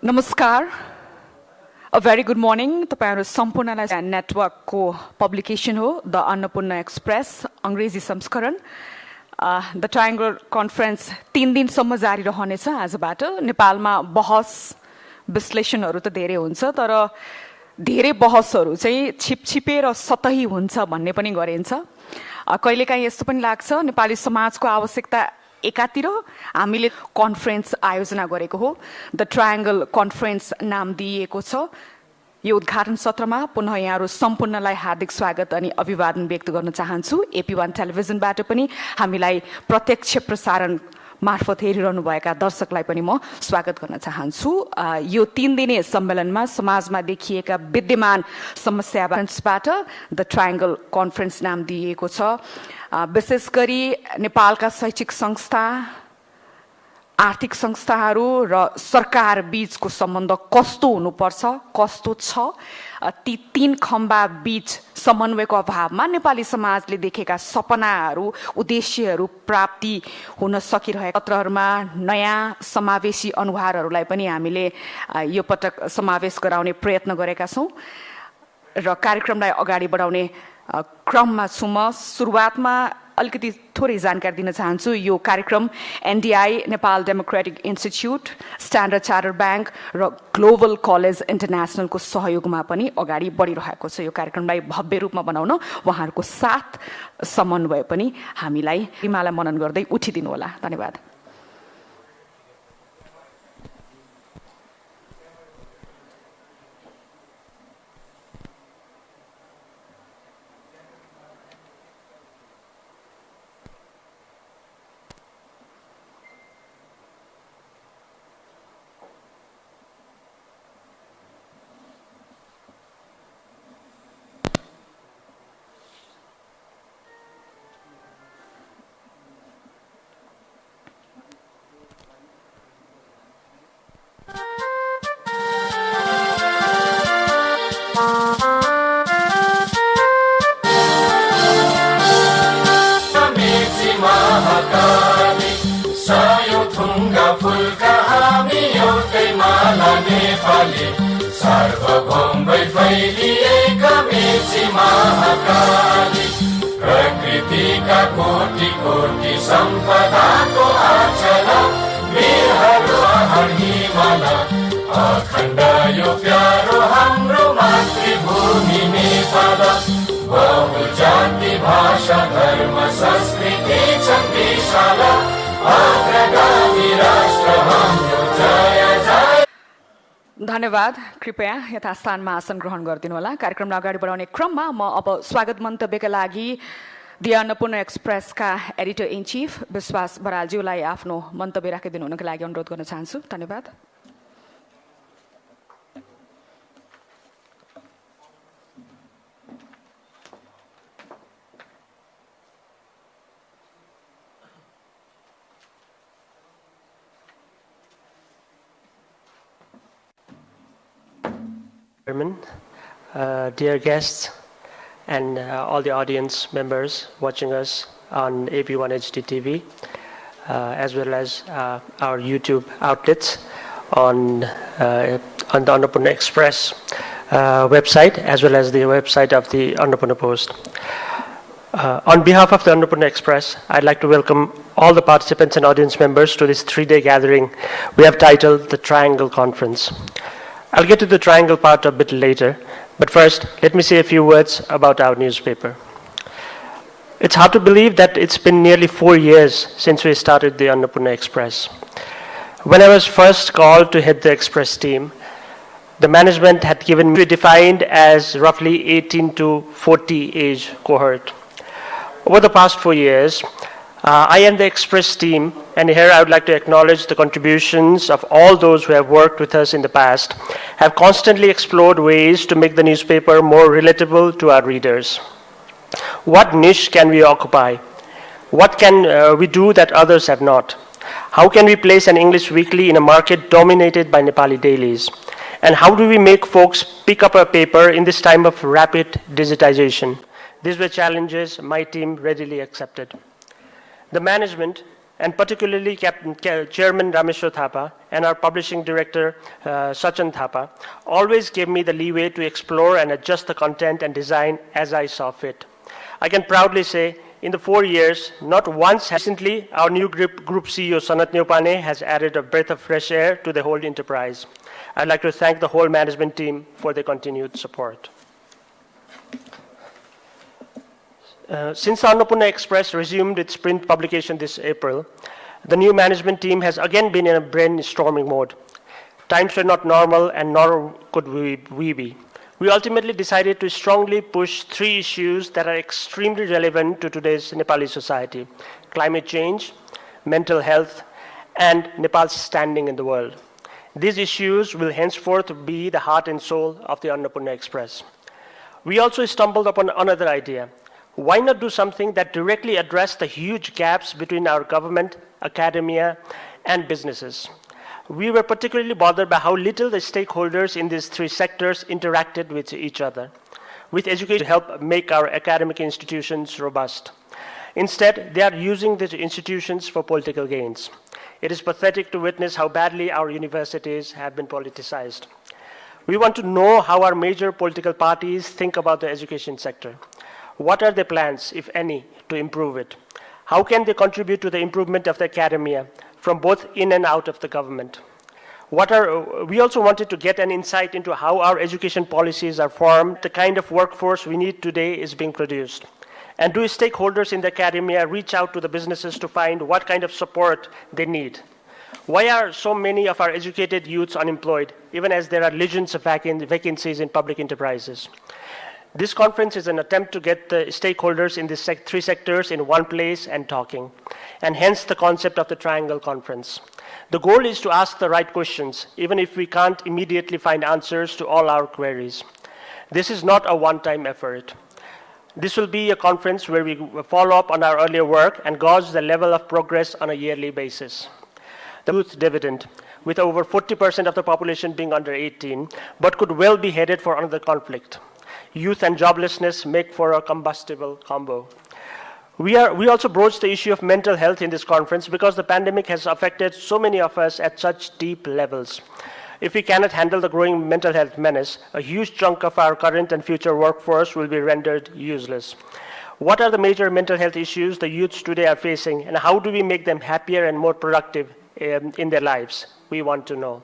नमस्कार A very good morning तपाईहरु सम्पूर्णलाई नेटवर्कको पब्लिकेसन हो द अन्नपूर्ण एक्सप्रेस अंग्रेजी संस्करण द ट्रायंगल कन्फरेन्स 3 दिनसम्म जारी रहनेछ आजबाट नेपालमा बहस विश्लेषणहरु त धेरै हुन्छ तर धेरै बहसहरु चाहिँ छिपछिपे र सतही हुन्छ भन्ने पनि गरिन्छ कहिलेकाहीँ यस्तो पनि लाग्छ नेपाली समाजको आवश्यकता एकातिर हामीले कन्फरेन्स आयोजना गरेको हो द ट्रायंगल कन्फरेन्स नाम दिएको छ यो उद्घाटन सत्रमा पुनः यहाँहरु सम्पूर्णलाई हार्दिक स्वागत अनि अभिवादन व्यक्त गर्न चाहन्छु AP1 टेलिभिजनबाट पनि हामीलाई प्रत्यक्ष प्रसारण मार्फत हेरिरहनु भएका दर्शकलाई पनि म स्वागत गर्न चाहन्छु यो 3 दिने सम्मेलनमा समाजमा देखिएका विद्यमान समस्याबाट द ट्रायंगल कन्फरेन्स नाम दिएको छ विशेष गरी नेपालका शैक्षिक संस्था आर्थिक संस्थाहरू र सरकार बीचको सम्बन्ध कस्तो हुनुपर्छ कस्तो छ ती 3 खम्बा बीच समन्वयको अभावमा नेपाली समाजले देखेका सपनाहरू उद्देश्यहरू प्राप्ति हुन सकिरहेका पत्रहरूमा नयाँ समावेशी अनुहारहरूलाई पनि हामीले यो पटक समावेश गराउने प्रयत्न गरेका छौं र कार्यक्रमलाई अगाडि बढाउने क्रममा छु म सुरुवातमा अलिकति थोरै जानकारी दिन चाहन्छु यो कार्यक्रम NDI Nepal democratic institute standard chartered bank र ग्लोबल कलेज इन्टरनेशनलको सहयोगमा पनि अगाडि बढिरहेको छ यो कार्यक्रमलाई भव्य रूपमा बनाउन उहाँहरूको साथ समन्वय पनि हामीलाई हिमालय मनन गर्दै उठिदिनु होला धन्यवाद सार्वभौम फैलिएका मेची महाकाली प्रकृतिका कोटि कोटि सम्पदाको आचला वीरहरू हिमाल अखण्ड यो प्यारो हाम्रो मातृभूमि नेपाल बहुजाति भाषा धर्म संस्कृति छन् विशाल अग्रगामी राष्ट्र हाम्रो जय जय धन्यवाद कृपया यथास्थानमा आसन ग्रहण गरिदिनु होला कार्यक्रमलाई अगाडि बढाउने क्रममा म अब स्वागत मन्तव्यका लागि द अन्नपूर्ण एक्सप्रेसका एडिटर इन चीफ विश्वास बरालज्यूलाई आफ्नो मन्तव्य राखिदिनु हुनका लागि अनुरोध गर्न चाहन्छु धन्यवाद Dear guests and all the audience members watching us on AP1HD TV, as well as our YouTube outlets on the Annapurna Express website, as well as the website of the Annapurna Post. On behalf of the Annapurna Express, I'd like to welcome all the participants and audience members to this 3-day gathering we have titled the Triangle Conference. I'll get to the triangle part a bit later, but first, let me say a few words about our newspaper. It's hard to believe that it's been nearly 4 years since we started the Annapurna Express. When I was first called to head the Express team, the management had given me defined as roughly 18 to 40 age cohort. Over the past 4 years, I and the Express team, and here I would like to acknowledge the contributions of all those who have worked with us in the past, have constantly explored ways to make the newspaper more relatable to our readers. What niche can we occupy? What can we do that others have not? How can we place an English weekly in a market dominated by Nepali dailies? And how do we make folks pick up a paper in this time of rapid digitization? These were challenges my team readily accepted. The management, and particularly Chairman Rameshwar Thapa and our publishing director, Sachin Thapa, always gave me the leeway to explore and adjust the content and design as I saw fit. I can proudly say, in the 4 years, not once recently, our new group CEO, Sanat Neopane, has added a breath of fresh air to the whole enterprise. I'd like to thank the whole management team for their continued support. Since Annapurna Express resumed its print publication this April, the new management team has again been in a brainstorming mode. Times were not normal, and nor could we be. We ultimately decided to strongly push 3 issues that are extremely relevant to today's Nepali society: climate change, mental health, and Nepal's standing in the world. These issues will henceforth be the heart and soul of the Annapurna Express. We also stumbled upon another idea. Why not do something that directly addressed the huge gaps between our government, academia, and businesses? We were particularly bothered by how little the stakeholders in these 3 sectors interacted with each other, with education to help make our academic institutions robust. Instead, they are using these institutions for political gains. It is pathetic to witness how badly our universities have been politicized. We want to know how our major political parties think about the education sector. What are their plans, if any, to improve it? How can they contribute to the improvement of the academia from both in and out of the government? We also wanted to get an insight into how our education policies are formed, the kind of workforce we need today is being produced. And do stakeholders in the academia reach out to the businesses to find what kind of support they need? Why are so many of our educated youths unemployed, even as there are legions of vacancies in public enterprises? This conference is an attempt to get the stakeholders in these 3 sectors in one place and talking, and hence the concept of the Triangle Conference. The goal is to ask the right questions, even if we can't immediately find answers to all our queries. This is not a one-time effort. This will be a conference where we follow up on our earlier work and gauge the level of progress on a yearly basis. The youth dividend, with over 40% of the population being under 18, but could well be headed for another conflict. Youth and joblessness make for a combustible combo. We also broached the issue of mental health in this conference because the pandemic has affected so many of us at such deep levels. If we cannot handle the growing mental health menace, a huge chunk of our current and future workforce will be rendered useless. What are the major mental health issues the youths today are facing, and how do we make them happier and more productive in their lives? We want to know.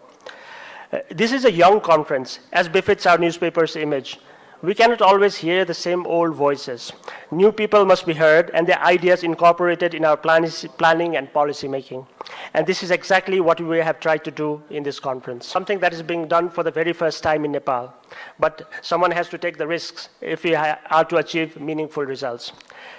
This is a young conference, as befits our newspaper's image. We cannot always hear the same old voices. New people must be heard and their ideas incorporated in our planning and policy making. And this is exactly what we have tried to do in this conference. Something that is being done for the very first time in Nepal. But someone has to take the risks if we are to achieve meaningful results.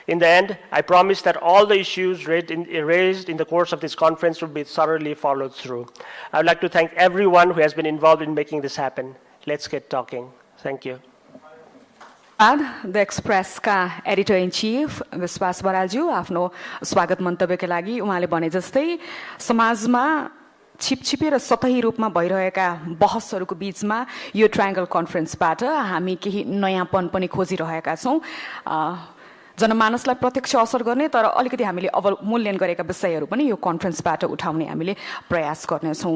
In the end, I promise that all the issues raised in the course of this conference will be thoroughly followed through. I would like to thank everyone who has been involved in making this happen. Let's get talking. Thank you. The एक्सप्रेसका editor in chief Bishwas बरालज्यू आफ्नो स्वागत मन्तव्यका लागि उहाँले भने जस्तै समाजमा छिपछिपे र सतही रूपमा भइरहेका बहसहरूको बीचमा यो ट्रायंगल कन्फरेन्सबाट हामी केही नयाँपन पनि खोजिरहेका छौं जनमानसलाई प्रत्यक्ष असर गर्ने तर अलिकति हामीले अवमूल्यन गरेका विषयहरू पनि यो कन्फरेन्सबाट उठाउने हामीले प्रयास गर्नेछौं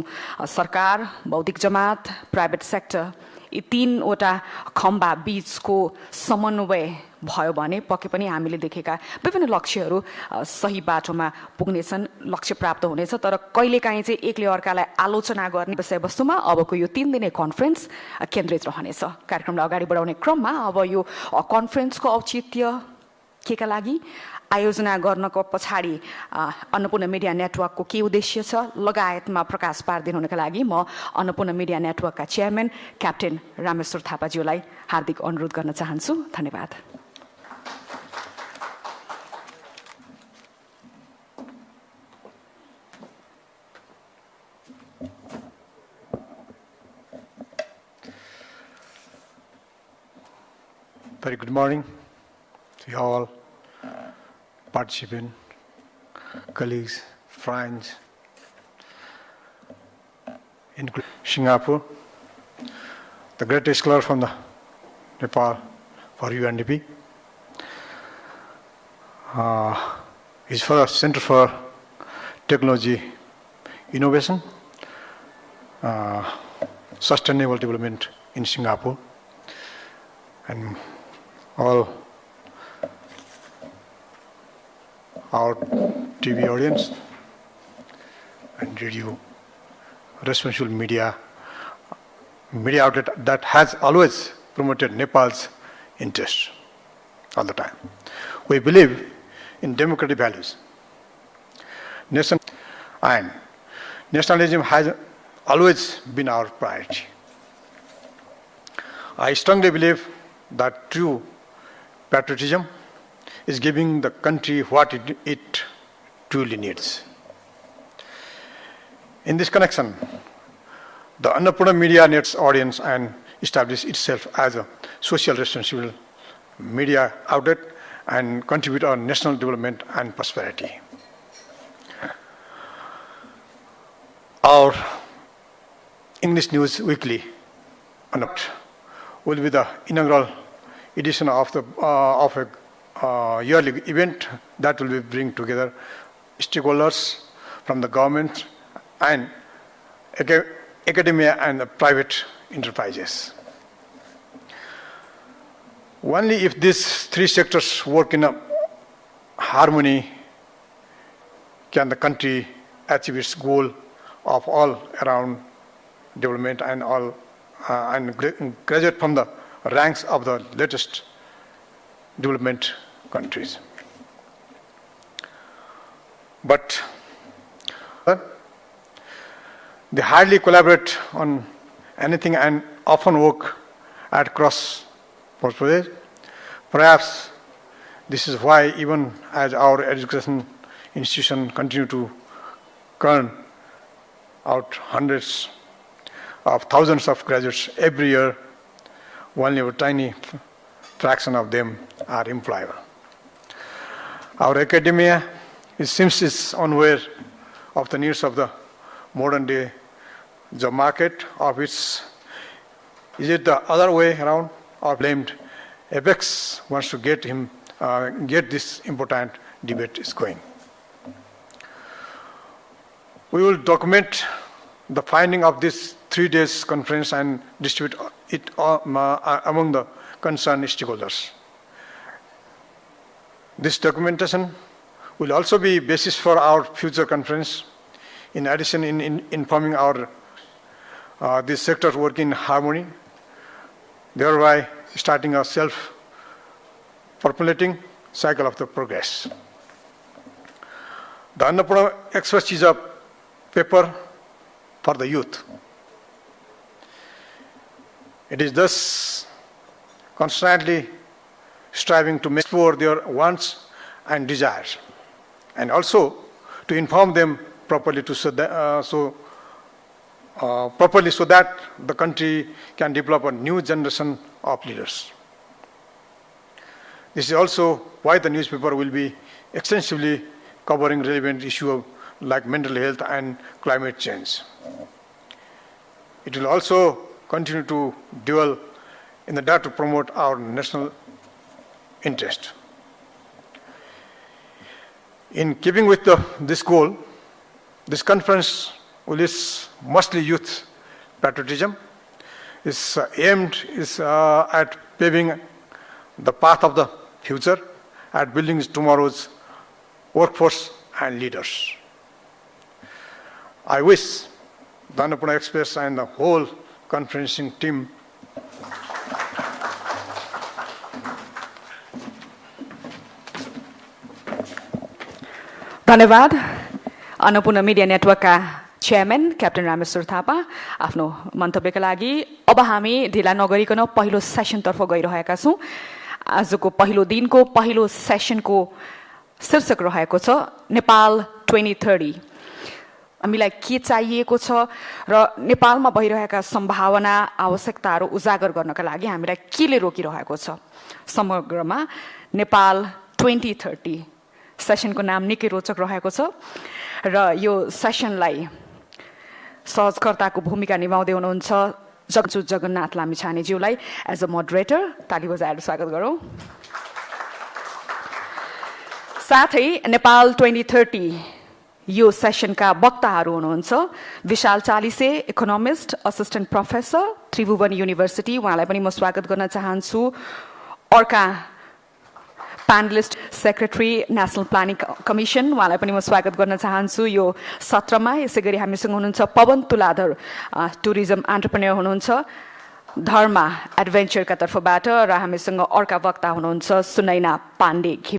सरकार बौद्धिक जमात प्राइभेट सेक्टर यी 3वटा खम्बा बीचको समन्वय भयो भने पक्कै पनि हामीले देखेका विभिन्न लक्ष्यहरू सही बाटोमा पुग्नेछन् लक्ष्य प्राप्त हुनेछ तर कहिलेकाहीँ चाहिँ एकले अर्कालाई आलोचना गर्ने विषयवस्तुमा अबको यो 3 दिने कन्फरेन्स केन्द्रित रहनेछ कार्यक्रमलाई अगाडि बढाउने क्रममा अब यो कन्फरेन्सको औचित्य केका लागि आयोजना गर्नको पछाडी अन्नपूर्ण मिडिया नेटवर्कको के उद्देश्य छ लगायतमा प्रकाश पार्दिनुका लागि म अन्नपूर्ण मिडिया नेटवर्कका चेयरम्यान क्याप्टेन रामेश्वर थापाज्यूलाई हार्दिक अनुरोध गर्न चाहन्छु धन्यवाद Very good morning to you all, participants, colleagues, friends, including Singapore, the greatest scholar from the Nepal for UNDP. Is for a Center for Technology Innovation, sustainable development in Singapore, and all our TV audience and radio, responsible media outlet that has always promoted Nepal's interests all the time. We believe in democratic values. And nationalism has always been our priority. I strongly believe that true patriotism is giving the country what it truly needs. In this connection, the Annapurna Media Net's audience and established itself as a social responsible media outlet and contribute our national development and prosperity. Our English News Weekly will be the inaugural edition of a yearly event that will bring together stakeholders from the government and academia and the private enterprises. Only if these three sectors work in a harmony can the country achieve its goal of all around development and all and graduate from the ranks of the latest development countries. But they hardly collaborate on anything and often work at cross purposes. Perhaps this is why even as our education institution continue to churn out hundreds of thousands of graduates every year, only a tiny fraction of them are employable. Our academia seems unaware of the needs of the modern day job market, of its is it the other way around or blamed? Apex wants to get this important debate is going. We will document the finding of this 3 days conference and distribute it among the concerned stakeholders. This documentation will also be basis for our future conference. In addition, in informing our these sectors work in harmony, thereby starting a self-populating cycle of the progress. The Annapurna Express is a paper for the youth. It is thus constantly striving to explore their wants and desires, and also to inform them properly so that the country can develop a new generation of leaders. This is also why the newspaper will be extensively covering relevant issues like mental health and climate change. It will also continue to dwell in the data to promote our national interest. In keeping with this goal, this conference will is mostly youth patriotism. Is aimed at paving the path of the future, at building tomorrow's workforce and leaders. I wish the Annapurna Express and the whole conferencing team धन्यवाद। Annapurna media नेटवर्कका chairman captain Rameshwar Thapa आफ्नो मन्तव्यका लागि। अब हामी ढिला नगरिकन पहिलो सेसनतर्फ गइरहेका छौँ। आजको पहिलो दिनको पहिलो सेसनको शीर्षक रहेको छ नेपाल 2030। हामीलाई के चाहिएको छ र नेपालमा भइरहेका सम्भावना आवश्यकताहरू उजागर गर्नका लागि हामीलाई केले रोकिरहेको छ। समग्रमा नेपाल 2030 सेसनको नाम निकै रोचक रहेको छ र यो सेसनलाई सहजकर्ताको भूमिका निभाउँदै हुनुहुन्छ जगन्नाथ लामिछानेज्यूलाई एज अ मोडरेटर ताली बजाएर स्वागत गरौँ। साथै नेपाल 2030 यो सेसनका वक्ताहरू हुनुहुन्छ Bishal Chalise economist assistant professor Tribhuvan university उहाँलाई पनि म स्वागत गर्न चाहन्छु अर्का panelist secretary national planning commission उहाँलाई पनि म स्वागत गर्न चाहन्छु यो सत्रमा यसैगरी हामीसँग हुनुहुन्छ पवन तुलाधर टुरिज्म एन्टरप्रेन्योर हुनुहुन्छ धर्मा एडभेन्चरका तर्फबाट र हामीसँग अर्का वक्ता हुनुहुन्छ सुनैना पाण्डे